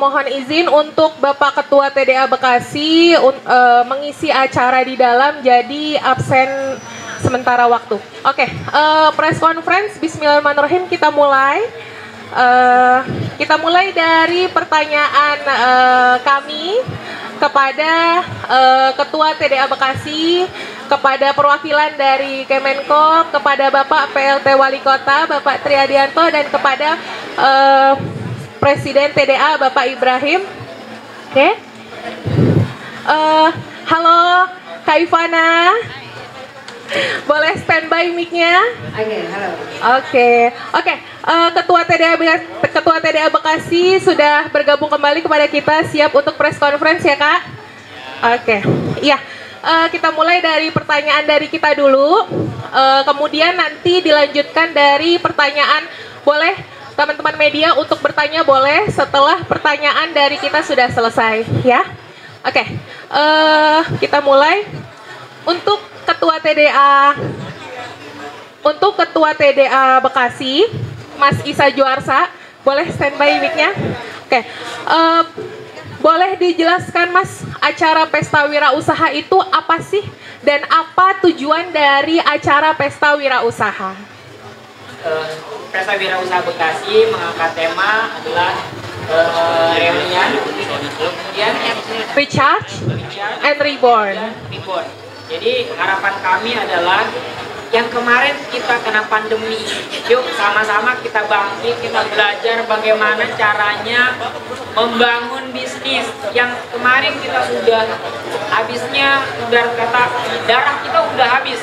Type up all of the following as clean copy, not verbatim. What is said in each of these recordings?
mohon izin untuk Bapak Ketua TDA Bekasi mengisi acara di dalam, jadi absen sementara waktu. Oke, press conference, bismillahirrahmanirrahim, kita mulai. Kita mulai dari pertanyaan kami kepada Ketua TDA Bekasi, kepada perwakilan dari Kemenko, kepada Bapak PLT Wali Kota, Bapak Triadianto, dan kepada Presiden TDA Bapak Ibrahim. Oke. Halo Kak Ivana. Boleh standby mic-nya? Oke, halo. Oke. Ketua TDA Bekasi sudah bergabung kembali kepada kita, siap untuk press conference ya, Kak? Oke. Iya. Kita mulai dari pertanyaan dari kita dulu. Kemudian nanti dilanjutkan dari pertanyaan. Boleh teman-teman media untuk bertanya, boleh setelah pertanyaan dari kita sudah selesai, ya. Oke. Kita mulai. Untuk Ketua TDA Bekasi, Mas Isa Juarsa, boleh standby mic-nya? Oke. Boleh dijelaskan, Mas, acara Pesta Wirausaha itu apa sih? Dan apa tujuan dari acara Pesta Wirausaha? Pesta Wirausaha Bekasi mengangkat tema adalah reunian, kemudian Recharge and Reborn. Jadi harapan kami adalah yang kemarin kita kena pandemi, yuk sama-sama kita bangkit, kita belajar bagaimana caranya membangun bisnis. Yang kemarin kita sudah habisnya, udah kata darah kita udah habis,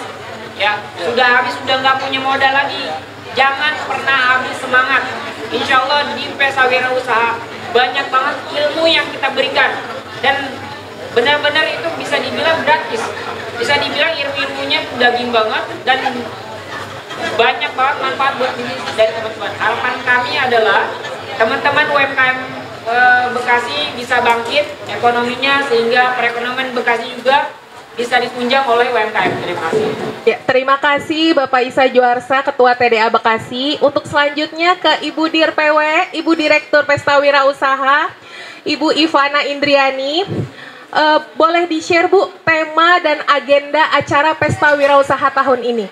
ya sudah nggak punya modal lagi. Jangan pernah habis semangat. Insya Allah di Pesta Wirausaha banyak banget ilmu yang kita berikan, dan benar-benar itu bisa dibilang gratis. Bisa dibilang ilmu-ilmunya daging banget dan banyak banget manfaat buat bisnis dari teman-teman. Harapan kami adalah teman-teman UMKM Bekasi bisa bangkit ekonominya, sehingga perekonomian Bekasi juga bisa ditunjang oleh UMKM. Terima kasih. Ya, terima kasih Bapak Isa Juarsa, Ketua TDA Bekasi. Untuk selanjutnya ke Ibu Dir PW, Ibu Direktur Pesta Wirausaha, Ibu Ivana Indriani. Boleh di-share, Bu, tema dan agenda acara Pesta Wirausaha tahun ini?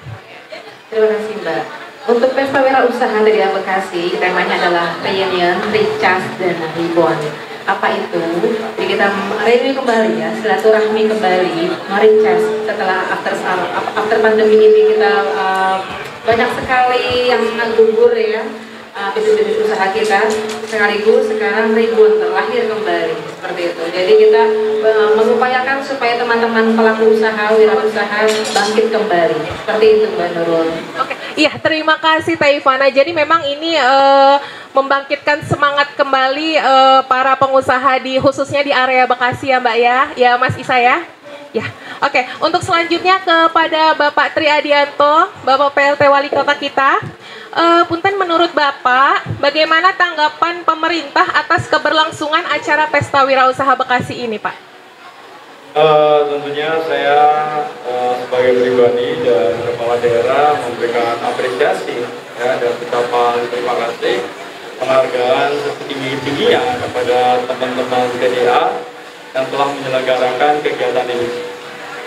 Terima kasih, Mbak. Untuk Pesta Wirausaha dari Bekasi, temanya adalah reunion, recharge, dan reborn. Apa itu? Jadi kita reunion kembali ya, silaturahmi kembali, recharge setelah after pandemi ini. Kita banyak sekali yang sangat gugur ya, bisnis-bisnis usaha kita, sekaligus sekarang reborn, terlahir kembali seperti itu. Jadi kita mengupayakan supaya teman-teman pelaku usaha, wirausaha bangkit kembali, seperti itu, Mbak Nurul. Oke, iya, terima kasih Teh Ivana. Jadi memang ini membangkitkan semangat kembali para pengusaha khususnya di area Bekasi ya, Mbak ya, ya Mas Isa ya. Ya, oke. Untuk selanjutnya kepada Bapak Triadianto, Bapak PLT Wali Kota kita. Punten, menurut Bapak, bagaimana tanggapan pemerintah atas keberlangsungan acara Pesta Wirausaha Bekasi ini, Pak? Tentunya saya sebagai pribadi dan kepala daerah memberikan apresiasi ya, dan ucapan terima kasih, penghargaan setinggi-tingginya kepada teman-teman TDA yang telah menyelenggarakan kegiatan ini.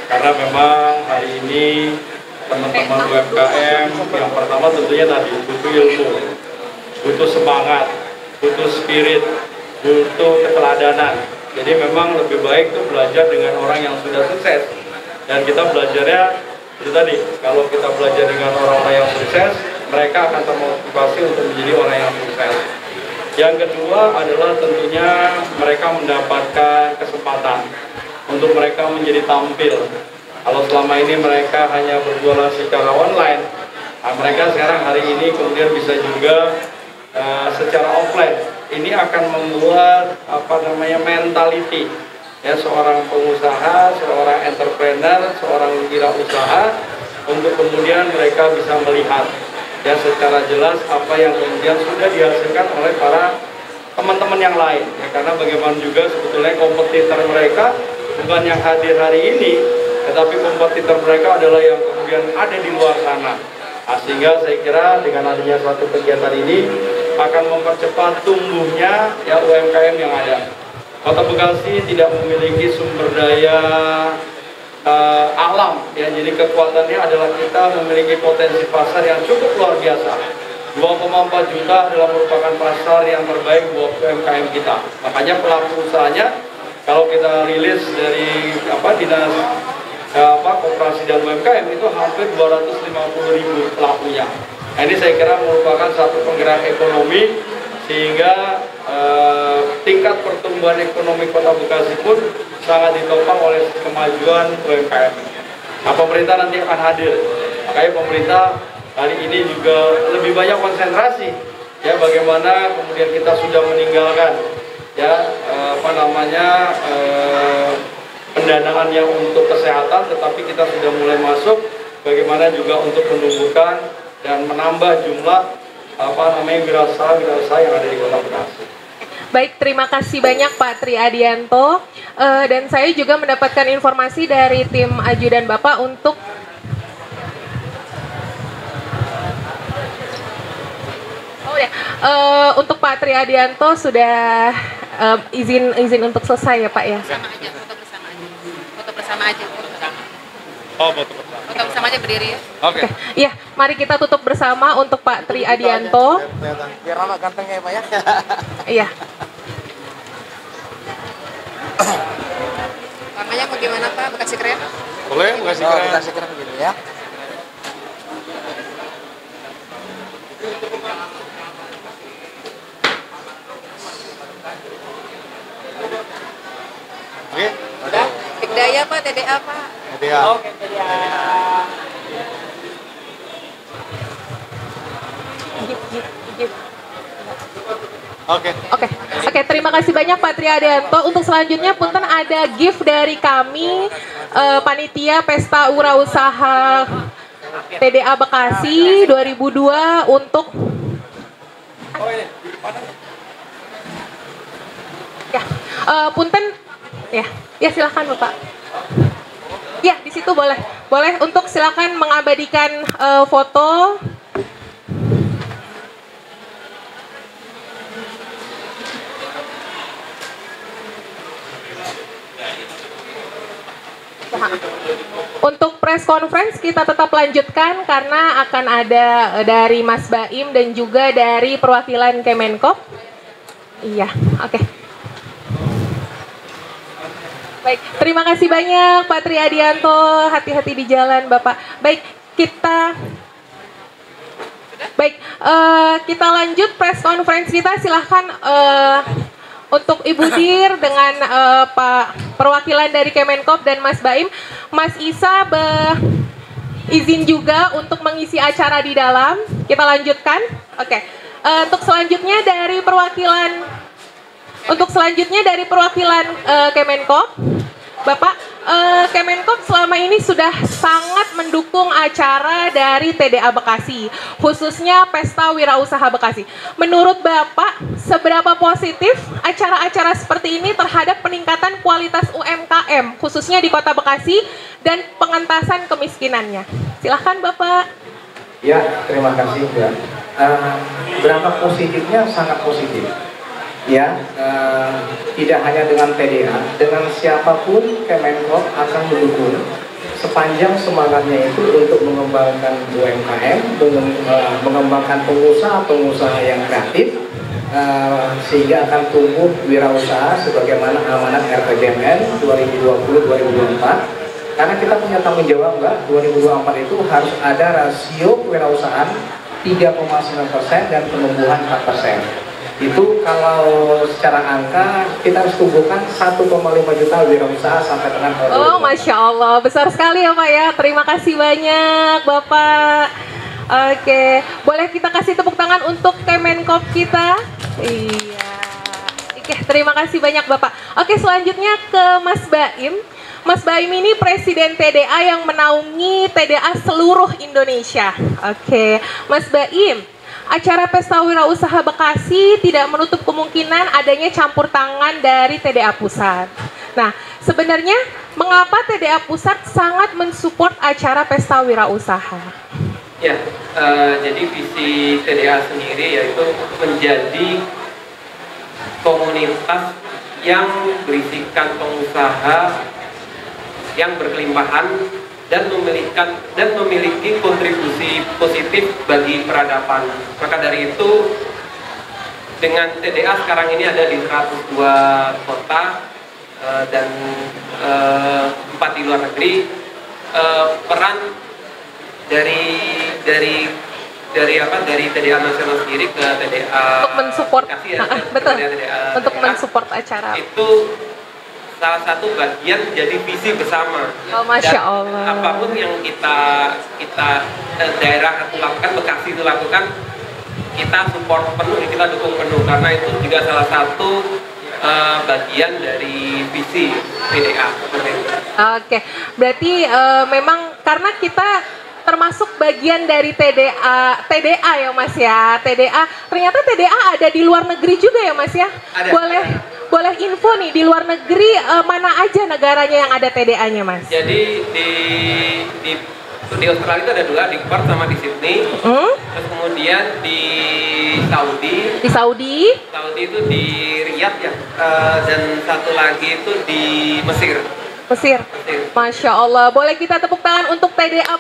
Karena memang hari ini teman-teman UMKM yang pertama tentunya tadi butuh ilmu, butuh semangat, butuh spirit, butuh keteladanan. Jadi memang lebih baik tuh belajar dengan orang yang sudah sukses. Dan kita belajarnya itu tadi, kalau kita belajar dengan orang-orang yang sukses, mereka akan termotivasi untuk menjadi orang yang sukses. Yang kedua adalah tentunya mereka mendapatkan kesempatan untuk mereka menjadi tampil. Kalau selama ini mereka hanya berjualan secara online, nah mereka sekarang hari ini kemudian bisa juga secara offline. Ini akan membuat mentality ya seorang pengusaha, seorang entrepreneur, seorang wirausaha, untuk kemudian mereka bisa melihat ya secara jelas apa yang kemudian sudah dihasilkan oleh para teman-teman yang lain ya, karena bagaimana juga sebetulnya kompetitor mereka bukan yang hadir hari ini, tetapi kompetitor mereka adalah yang kemudian ada di luar sana. Nah, sehingga saya kira dengan adanya suatu kegiatan ini akan mempercepat tumbuhnya ya UMKM yang ada. Kota Bekasi tidak memiliki sumber daya alam ya, jadi kekuatannya adalah kita memiliki potensi pasar yang cukup luar biasa. 2,4 juta adalah merupakan pasar yang terbaik buat UMKM kita. Makanya pelaku usahanya kalau kita rilis dari Dinas Koperasi dan UMKM itu hampir 250.000 pelakunya. Nah, ini saya kira merupakan satu penggerak ekonomi sehingga tingkat pertumbuhan ekonomi Kota Bekasi pun sangat ditopang oleh kemajuan UMKM. Nah, pemerintah nanti akan hadir. Makanya pemerintah hari ini juga lebih banyak konsentrasi ya bagaimana kemudian kita sudah meninggalkan ya pendanaan yang untuk kesehatan, tetapi kita sudah mulai masuk bagaimana juga untuk menumbuhkan dan menambah jumlah wirausaha yang ada di Kota Bekasi. Baik, terima kasih banyak Pak Tri Adianto. Dan saya juga mendapatkan informasi dari tim ajudan Bapak untuk untuk Pak Tri Adianto sudah izin untuk selesai ya Pak ya. Sama aja, foto bersama aja. Oh, foto bersama. Foto bersama aja berdiri ya. Oke. Iya, mari kita tutup bersama untuk Pak Tri Adianto. Biar anak ganteng ya Pak ya. Iya. Warnanya mau gimana Pak? Bekasi keren? Boleh, Bekasi keren. Bekasi keren gitu ya. Oke. Udah? Dikdaya Pak, TDA Pak. TDA. Oke, jadi Oke, terima kasih banyak Pak Tri Adianto. Untuk selanjutnya punten ada gift dari kami panitia Pesta Wirausaha TDA Bekasi 2002 untuk punten ya silakan Bapak. Ya, di situ boleh untuk silakan mengabadikan foto. Untuk press conference kita tetap lanjutkan karena akan ada dari Mas Baim dan juga dari perwakilan Kemenkop. Iya, oke. Baik, terima kasih banyak Pak Tri Adianto. Hati-hati di jalan Bapak. Baik, kita lanjut press conference kita. Silahkan untuk Ibu Dir dengan Pak perwakilan dari Kemenkop dan Mas Baim. Mas Isa izin juga untuk mengisi acara di dalam. Kita lanjutkan. Oke. Untuk selanjutnya dari perwakilan Kemenkop, Bapak, Kemenkop selama ini sudah sangat mendukung acara dari TDA Bekasi, khususnya Pesta Wirausaha Bekasi. Menurut Bapak, seberapa positif acara-acara seperti ini terhadap peningkatan kualitas UMKM, khususnya di Kota Bekasi, dan pengentasan kemiskinannya? Silahkan Bapak. Ya, terima kasih Mbak. Berapa positifnya? Sangat positif. Ya, tidak hanya dengan TDA, dengan siapapun Kemenkop akan mendukung sepanjang semangatnya itu untuk mengembangkan UMKM, mengembangkan pengusaha yang kreatif, sehingga akan tumbuh wirausaha sebagaimana amanat RPJMN 2020-2024. Karena kita punya tanggung jawab Mbak, 2024 itu harus ada rasio kewirausahaan 3,9% dan penumbuhan 4%. Itu kalau secara angka kita harus tumbuhkan 1,5 juta wirausaha sampai dengan tahun 2024. Oh, Masya Allah, besar sekali ya Pak ya. Terima kasih banyak Bapak. Oke, boleh kita kasih tepuk tangan untuk Kemenkop kita? Iya. Oke, terima kasih banyak Bapak. Oke, selanjutnya ke Mas Baim. Mas Baim ini Presiden TDA yang menaungi TDA seluruh Indonesia. Oke, Mas Baim, acara Pesta Wirausaha Bekasi tidak menutup kemungkinan adanya campur tangan dari TDA Pusat. Nah, sebenarnya mengapa TDA Pusat sangat mensupport acara Pesta Wirausaha? Ya, jadi visi TDA sendiri yaitu menjadi komunitas yang berisikan pengusaha yang berkelimpahan dan memiliki kontribusi positif bagi peradaban. Maka dari itu, dengan TDA sekarang ini ada di 102 kota dan 4 di luar negeri. Peran dari TDA nasional sendiri ke TDA untuk mensupport, betul, TDA untuk mensupport acara itu salah satu bagian jadi visi bersama. Oh, Masya Dan Allah. apapun yang kita daerah itu lakukan, Bekasi itu lakukan, kita support penuh, kita dukung penuh, karena itu juga salah satu bagian dari visi TDA. Oke, berarti memang karena kita termasuk bagian dari TDA ya Mas ya. Ternyata TDA ada di luar negeri juga ya Mas ya. Ada. Boleh info nih, di luar negeri mana aja negaranya yang ada TDA-nya Mas? Jadi di Australia itu ada 2, di Perth sama di Sydney. Terus kemudian di Saudi itu di Riyadh ya, dan satu lagi itu di Mesir. Masya Allah. Boleh kita tepuk tangan untuk TDA,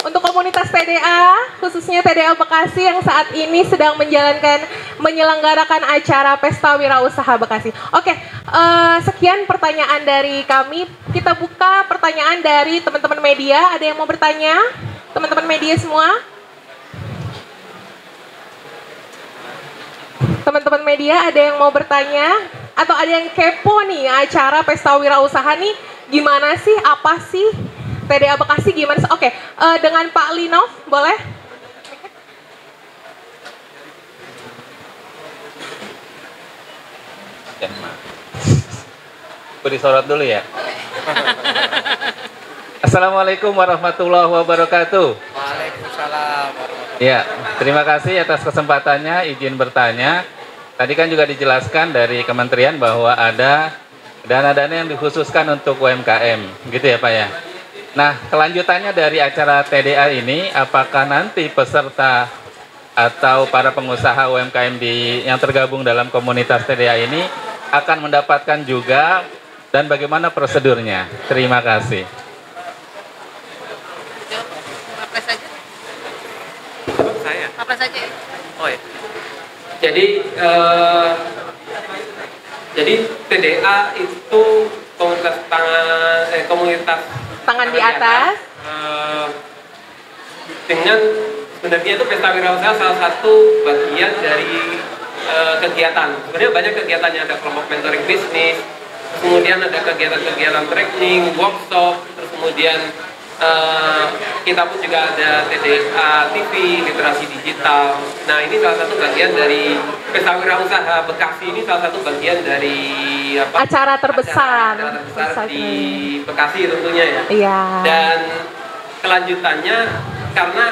untuk komunitas TDA, khususnya TDA Bekasi yang saat ini sedang menyelenggarakan acara Pesta Wirausaha Bekasi. Oke, sekian pertanyaan dari kami. Kita buka pertanyaan dari teman-teman media. Ada yang mau bertanya? Teman-teman media semua? Teman-teman media ada yang mau bertanya? Atau ada yang kepo nih acara Pesta Wirausaha nih gimana sih? Apa sih? TDA Bekasi gimana sih? Oke, dengan Pak Linov boleh? Aku disorot dulu ya. Assalamualaikum warahmatullahi wabarakatuh. Waalaikumsalam. Ya, terima kasih atas kesempatannya, izin bertanya. Tadi kan juga dijelaskan dari kementerian bahwa ada dana-dana yang dikhususkan untuk UMKM, gitu ya Pak ya. Nah, kelanjutannya dari acara TDA ini, apakah nanti peserta atau para pengusaha UMKM yang tergabung dalam komunitas TDA ini akan mendapatkan juga, dan bagaimana prosedurnya? Terima kasih. Apa saja? Oh ya. Jadi TDA itu komunitas Tangan di atas. Dengan sebenarnya itu Pesta Wirausaha salah satu bagian dari kegiatan. Sebenarnya banyak kegiatannya, ada kelompok mentoring bisnis, kemudian ada kegiatan-kegiatan training, workshop, terus kemudian kita pun juga ada TDA TV, literasi digital. Nah, ini salah satu bagian dari Pesta Wirausaha Bekasi, ini salah satu bagian dari acara terbesar di Bekasi tentunya ya. Iya. Dan kelanjutannya, karena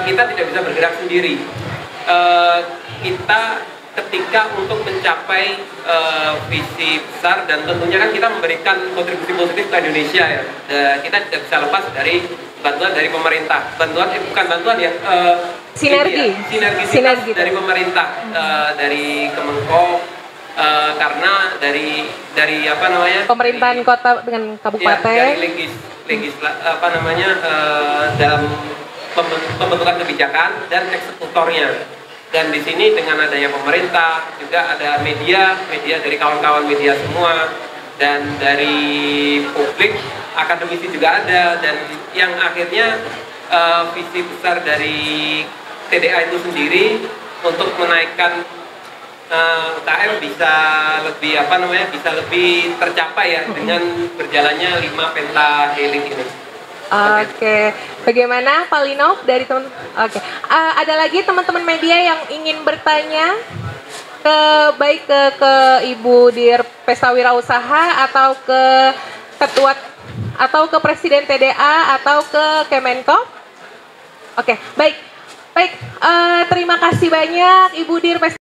kita tidak bisa bergerak sendiri, kita ketika untuk mencapai visi besar, dan tentunya kan kita memberikan kontribusi positif ke Indonesia ya, kita tidak bisa lepas dari bantuan dari pemerintah. Bukan bantuan ya, sinergisitas dari pemerintah, dari Kemenko, karena dari apa namanya, pemerintahan kota dengan kabupaten ya, dari dalam pembentukan kebijakan dan eksekutornya. Dan di sini dengan adanya pemerintah, juga ada media dari kawan-kawan media semua, dan dari publik, akademisi juga ada, dan yang akhirnya visi besar dari TDA itu sendiri untuk menaikkan UKM bisa lebih tercapai ya, dengan berjalannya 5 penta healing ini. Oke, bagaimana Pak Linov dari teman? Oke, ada lagi teman-teman media yang ingin bertanya baik ke Ibu Dir Pesta Wirausaha atau ke Ketua atau ke Presiden TDA atau ke Kemenko? Oke, baik, terima kasih banyak Ibu Dir Pesta.